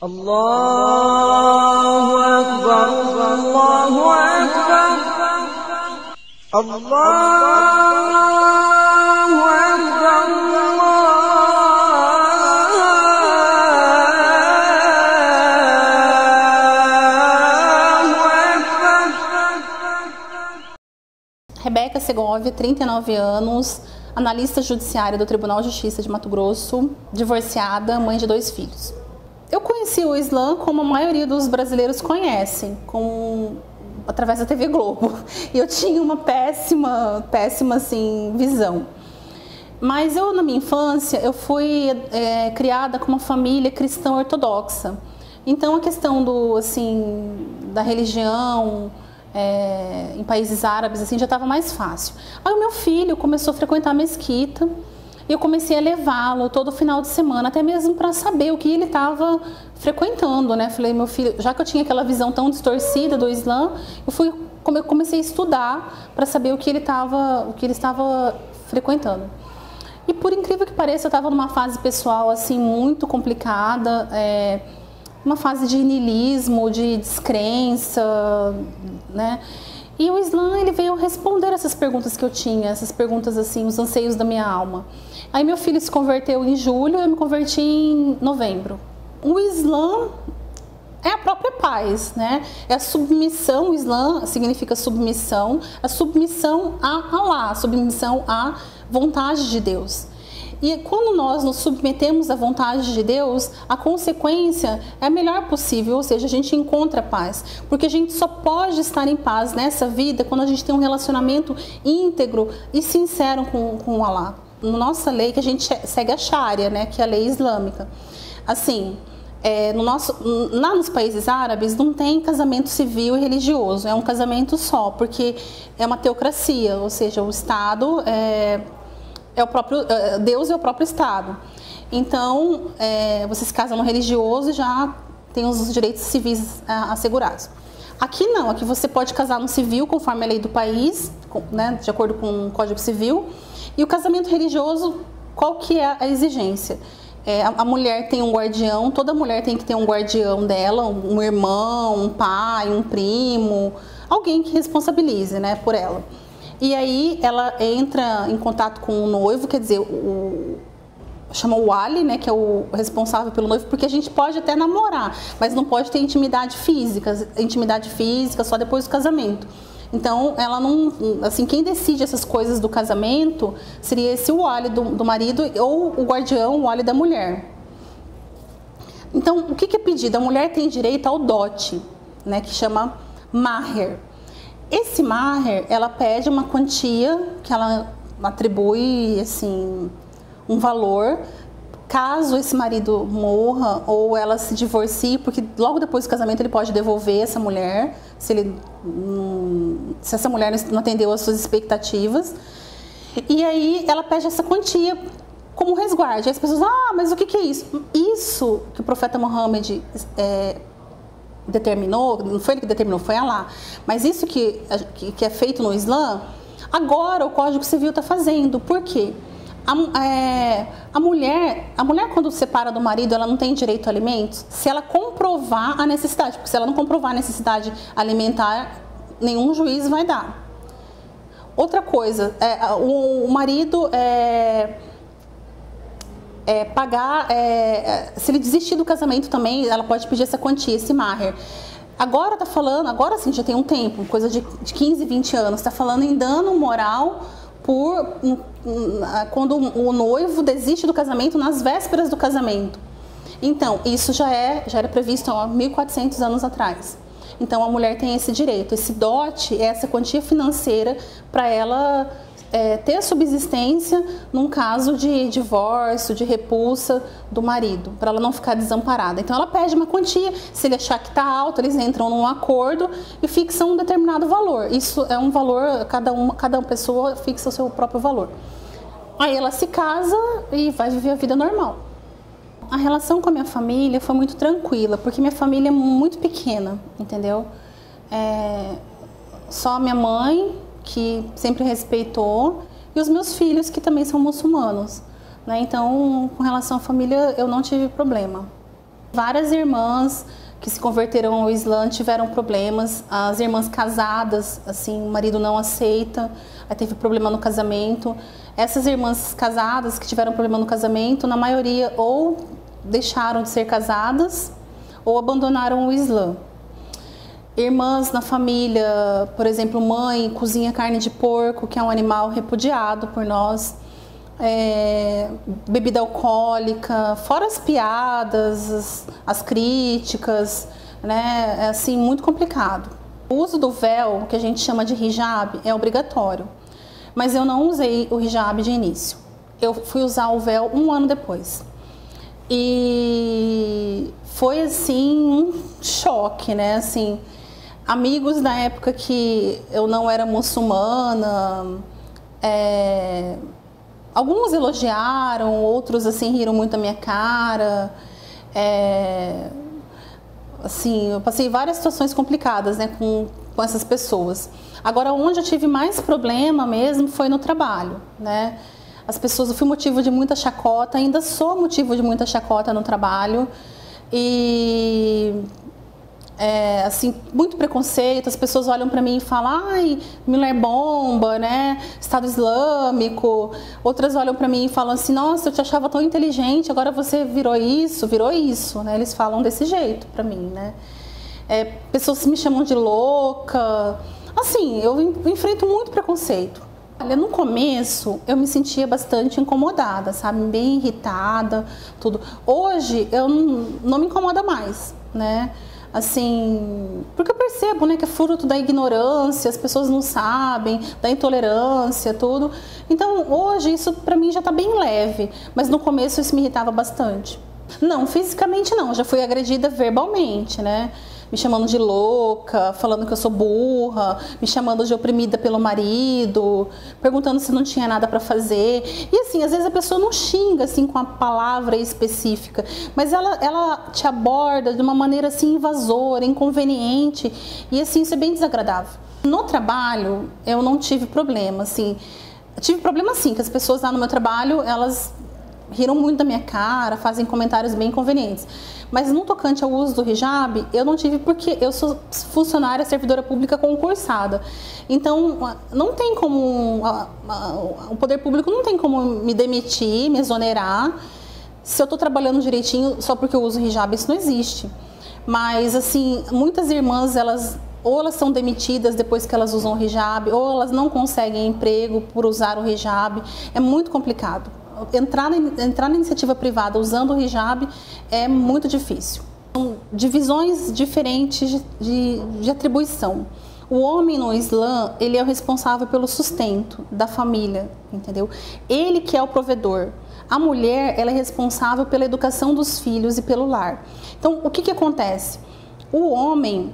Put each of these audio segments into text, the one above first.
الله أكبر الله أكبر الله أكبر الله أكبر. Rebeca Segovia, 39 anos, analista judiciária do Tribunal de Justiça de Mato Grosso, divorciada, mãe de 2 filhos. Eu conheci o Islã como a maioria dos brasileiros conhecem, através da TV Globo. E eu tinha uma péssima assim, visão. Mas eu, na minha infância, eu fui criada com uma família cristã ortodoxa. Então, a questão da religião em países árabes assim, já estava mais fácil. Aí o meu filho começou a frequentar a mesquita. E eu comecei a levá-lo todo final de semana, até mesmo para saber o que ele estava frequentando, né? Falei, meu filho, já que eu tinha aquela visão tão distorcida do Islã, eu comecei a estudar para saber o que ele estava frequentando. E por incrível que pareça, eu estava numa fase pessoal assim muito complicada, uma fase de niilismo, de descrença, né? E o Islã, ele veio responder essas perguntas que eu tinha, essas perguntas assim, os anseios da minha alma. Aí meu filho se converteu em julho, eu me converti em novembro. O Islã é a própria paz, né? É a submissão, o Islã significa submissão, a submissão a Allah, a submissão à vontade de Deus. E quando nós nos submetemos à vontade de Deus, a consequência é a melhor possível, ou seja, a gente encontra paz. Porque a gente só pode estar em paz nessa vida quando a gente tem um relacionamento íntegro e sincero com Allah. Na nossa lei, que a gente segue a Sharia, né, que é a lei islâmica. Assim, lá nos países árabes não tem casamento civil e religioso, é um casamento só, porque é uma teocracia, ou seja, o Estado Deus é o próprio Estado. Então, você se casa no religioso e já tem os direitos civis assegurados. Aqui não, aqui você pode casar no civil, conforme a lei do país, né, de acordo com o Código Civil. E o casamento religioso, qual que é a exigência? A mulher tem um guardião, toda mulher tem que ter um guardião dela, um irmão, um pai, um primo, alguém que responsabilize, né, por ela. E aí ela entra em contato com o noivo, quer dizer, chama o wali, né, que é o responsável pelo noivo, porque a gente pode até namorar, mas não pode ter intimidade física só depois do casamento. Então, ela não, assim, quem decide essas coisas do casamento seria esse wali do marido ou o guardião, o wali da mulher. Então, o que é pedido? A mulher tem direito ao dote, né, que chama maher. Esse maher, ela pede uma quantia que ela atribui, assim, um valor, caso esse marido morra ou ela se divorcie, porque logo depois do casamento ele pode devolver essa mulher, se essa mulher não atendeu às suas expectativas. E aí ela pede essa quantia como resguardo. Aí as pessoas, mas o que é isso? Isso que o profeta Muhammad determinou, não foi ele que determinou, foi Allah. Mas isso que é feito no Islã, agora o Código Civil está fazendo. Por quê? A mulher quando separa do marido, ela não tem direito a alimentos se ela comprovar a necessidade. Porque se ela não comprovar a necessidade alimentar, nenhum juiz vai dar. Outra coisa, o marido pagar, se ele desistir do casamento também, ela pode pedir essa quantia, esse maher. Agora agora sim, já tem um tempo, coisa de 15, 20 anos, está falando em dano moral quando o noivo desiste do casamento nas vésperas do casamento. Então, isso já era previsto há 1.400 anos atrás. Então, a mulher tem esse direito, esse dote, essa quantia financeira para ela ter a subsistência num caso de divórcio, de repulsa do marido, para ela não ficar desamparada. Então ela pede uma quantia, se ele achar que está alto, eles entram num acordo e fixam um determinado valor. Isso é um valor, cada pessoa fixa o seu próprio valor. Aí ela se casa e vai viver a vida normal. A relação com a minha família foi muito tranquila, porque minha família é muito pequena, entendeu? Só a minha mãe, que sempre respeitou, e os meus filhos, que também são muçulmanos, né? Então, com relação à família, eu não tive problema. Várias irmãs que se converteram ao Islã tiveram problemas. As irmãs casadas, assim, o marido não aceita, aí teve problema no casamento. Essas irmãs casadas que tiveram problema no casamento, na maioria ou deixaram de ser casadas ou abandonaram o Islã. Irmãs na família, por exemplo, mãe cozinha carne de porco, que é um animal repudiado por nós. Bebida alcoólica, fora as piadas, as críticas, né? É assim, muito complicado. O uso do véu, que a gente chama de hijab, é obrigatório, mas eu não usei o hijab de início. Eu fui usar o véu um ano depois. E foi assim um choque, né? Assim, amigos na época que eu não era muçulmana, alguns elogiaram, outros assim riram muito da minha cara. Assim, eu passei várias situações complicadas, né, com essas pessoas. Agora, onde eu tive mais problema mesmo foi no trabalho, né? As pessoas, eu fui motivo de muita chacota, ainda sou motivo de muita chacota no trabalho. E assim, muito preconceito, as pessoas olham pra mim e falam, ai, mulher bomba, né, Estado Islâmico. Outras olham pra mim e falam assim, nossa, eu te achava tão inteligente, agora você virou isso, né, eles falam desse jeito pra mim, né. Pessoas me chamam de louca, assim, eu enfrento muito preconceito. Olha, no começo eu me sentia bastante incomodada, sabe, bem irritada, tudo. Hoje eu não me incomoda mais, né. Assim, porque eu percebo, né, que é fruto da ignorância, as pessoas não sabem, da intolerância, tudo. Então, hoje isso pra mim já tá bem leve, mas no começo isso me irritava bastante. Não, fisicamente não, já fui agredida verbalmente, né? Me chamando de louca, falando que eu sou burra, me chamando de oprimida pelo marido, perguntando se não tinha nada para fazer. E assim, às vezes a pessoa não xinga assim com a palavra específica, mas ela te aborda de uma maneira assim invasora, inconveniente, e assim isso é bem desagradável. No trabalho, eu não tive problema, assim. Eu tive problema sim, que as pessoas lá no meu trabalho, elas riram muito da minha cara, fazem comentários bem inconvenientes. Mas no tocante ao uso do hijab, eu não tive porque eu sou funcionária, servidora pública concursada. Então, não tem como, o poder público não tem como me demitir, me exonerar, se eu estou trabalhando direitinho só porque eu uso hijab, isso não existe. Mas, assim, muitas irmãs, ou elas são demitidas depois que elas usam o hijab, ou elas não conseguem emprego por usar o hijab. É muito complicado. Entrar na iniciativa privada usando o hijab é muito difícil. São divisões diferentes de atribuição. O homem no Islã, ele é o responsável pelo sustento da família, entendeu? Ele que é o provedor. A mulher, ela é responsável pela educação dos filhos e pelo lar. Então, o que acontece? O homem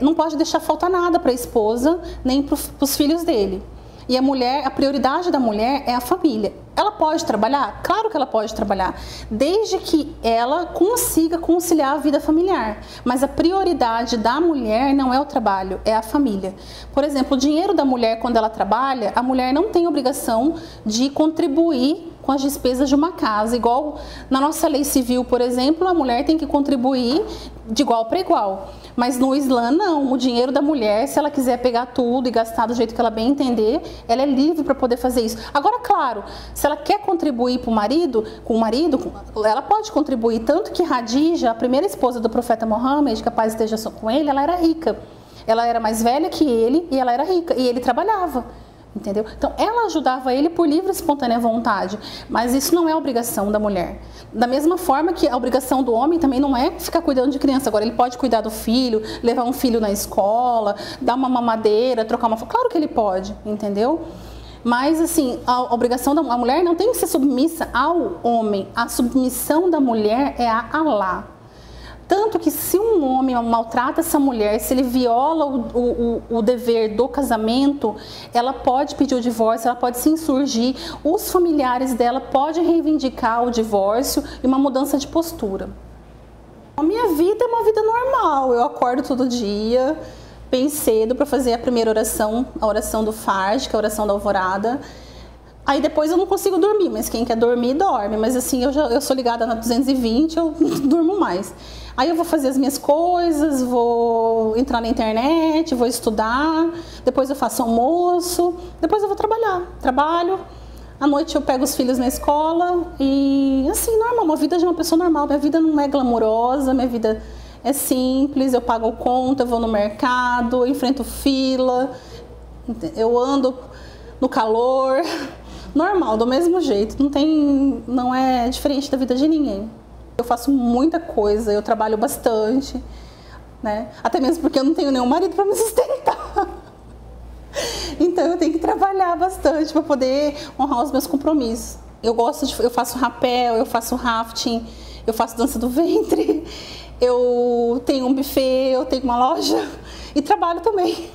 não pode deixar faltar nada para a esposa, nem para os filhos dele. E a mulher, a prioridade da mulher é a família. Ela pode trabalhar? Claro que ela pode trabalhar, desde que ela consiga conciliar a vida familiar. Mas a prioridade da mulher não é o trabalho, é a família. Por exemplo, o dinheiro da mulher, quando ela trabalha, a mulher não tem obrigação de contribuir com as despesas de uma casa. Igual na nossa lei civil, por exemplo, a mulher tem que contribuir de igual para igual. Mas no Islã, não. O dinheiro da mulher, se ela quiser pegar tudo e gastar do jeito que ela bem entender, ela é livre para poder fazer isso. Agora, claro, se ela quer contribuir com o marido, ela pode contribuir. Tanto que Hadija, a primeira esposa do profeta Mohammed, que a paz esteja com ele, ela era rica. Ela era mais velha que ele e ela era rica. E ele trabalhava. Entendeu? Então, ela ajudava ele por livre e espontânea vontade, mas isso não é obrigação da mulher. Da mesma forma que a obrigação do homem também não é ficar cuidando de criança. Agora, ele pode cuidar do filho, levar um filho na escola, dar uma mamadeira, trocar uma... Claro que ele pode, entendeu? Mas, assim, a obrigação da mulher não tem que ser submissa ao homem. A submissão da mulher é a Allah. Tanto que se um homem maltrata essa mulher, se ele viola o dever do casamento, ela pode pedir o divórcio, ela pode se insurgir, os familiares dela podem reivindicar o divórcio e uma mudança de postura. A minha vida é uma vida normal, eu acordo todo dia, bem cedo, para fazer a primeira oração, a oração do Fajr, que é a oração da alvorada. Aí depois eu não consigo dormir, mas quem quer dormir, dorme. Mas assim, eu sou ligada na 220, eu durmo mais. Aí eu vou fazer as minhas coisas, vou entrar na internet, vou estudar, depois eu faço almoço, depois eu vou trabalhar. Trabalho, à noite eu pego os filhos na escola e assim, normal, uma vida de uma pessoa normal. Minha vida não é glamurosa, minha vida é simples, eu pago conta, eu vou no mercado, eu enfrento fila, eu ando no calor, normal, do mesmo jeito, não é diferente da vida de ninguém. Eu faço muita coisa, eu trabalho bastante, né? Até mesmo porque eu não tenho nenhum marido para me sustentar. Então eu tenho que trabalhar bastante para poder honrar os meus compromissos. Eu faço rapel, eu faço rafting, eu faço dança do ventre, eu tenho um buffet, eu tenho uma loja e trabalho também.